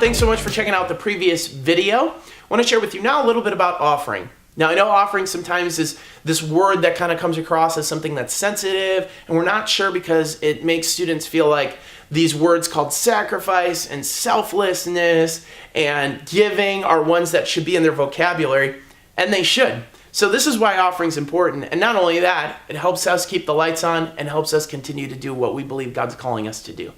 thanks so much for checking out the previous video. I want to share with you now a little bit about offering. Now, I know offering sometimes is this word that kind of comes across as something that's sensitive, and we're not sure because it makes students feel like these words called sacrifice and selflessness and giving are ones that should be in their vocabulary, and they should. So this is why offering is important, and not only that, it helps us keep the lights on and helps us continue to do what we believe God's calling us to do.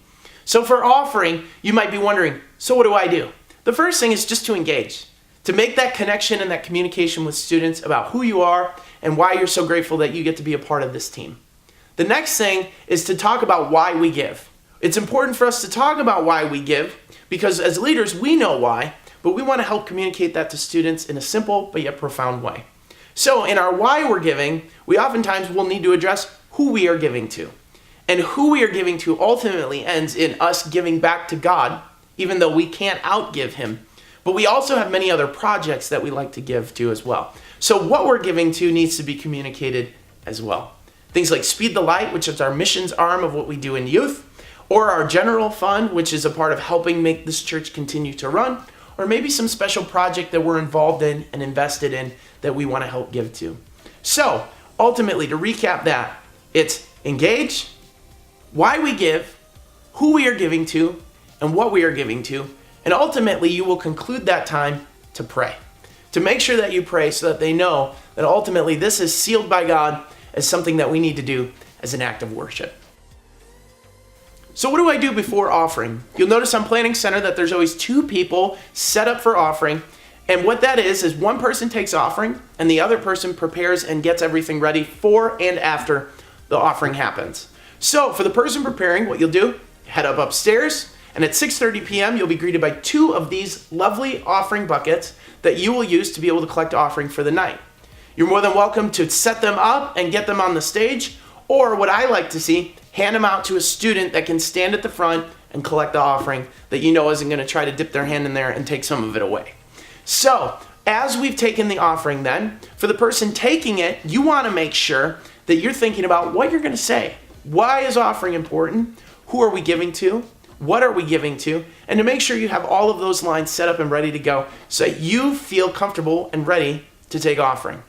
So for offering, you might be wondering, so what do I do? The first thing is just to engage, to make that connection and that communication with students about who you are and why you're so grateful that you get to be a part of this team. The next thing is to talk about why we give. It's important for us to talk about why we give because as leaders, we know why, but we want to help communicate that to students in a simple but yet profound way. So in our why we're giving, we oftentimes will need to address who we are giving to. And who we are giving to ultimately ends in us giving back to God, even though we can't outgive Him. But we also have many other projects that we like to give to as well. So what we're giving to needs to be communicated as well. Things like Speed the Light, which is our missions arm of what we do in youth, or our general fund, which is a part of helping make this church continue to run, or maybe some special project that we're involved in and invested in that we want to help give to. So ultimately, to recap that, it's engage, why we give, who we are giving to, and what we are giving to. And ultimately, you will conclude that time to pray. To make sure that you pray so that they know that ultimately this is sealed by God as something that we need to do as an act of worship. So what do I do before offering? You'll notice on Planning Center that there's always two people set up for offering. And what that is one person takes offering and the other person prepares and gets everything ready for and after the offering happens. So for the person preparing, what you'll do, head up upstairs, and at 6:30 p.m. you'll be greeted by two of these lovely offering buckets that you will use to be able to collect offering for the night. You're more than welcome to set them up and get them on the stage, or what I like to see, hand them out to a student that can stand at the front and collect the offering that you know isn't going to try to dip their hand in there and take some of it away. So as we've taken the offering then, for the person taking it, you want to make sure that you're thinking about what you're going to say. Why is offering important? Who are we giving to? What are we giving to? And to make sure you have all of those lines set up and ready to go so that you feel comfortable and ready to take offering.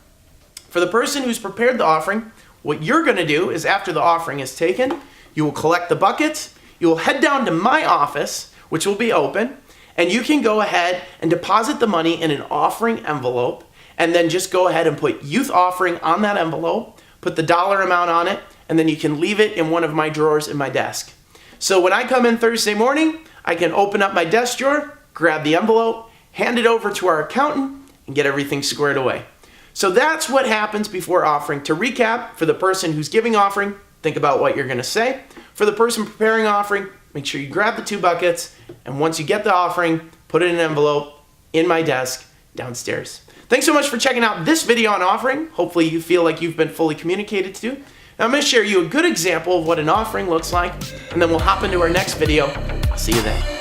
For the person who's prepared the offering, what you're going to do is after the offering is taken, you will collect the buckets, you will head down to my office, which will be open, and you can go ahead and deposit the money in an offering envelope, and then just go ahead and put youth offering on that envelope, put the dollar amount on it, and then you can leave it in one of my drawers in my desk. So when I come in Thursday morning, I can open up my desk drawer, grab the envelope, hand it over to our accountant, and get everything squared away. So that's what happens before offering. To recap, for the person who's giving offering, think about what you're going to say. For the person preparing offering, make sure you grab the two buckets, and once you get the offering, put it in an envelope in my desk downstairs. Thanks so much for checking out this video on offering. Hopefully you feel like you've been fully communicated to. Now I'm going to share you a good example of what an offering looks like, and then we'll hop into our next video. I'll see you then.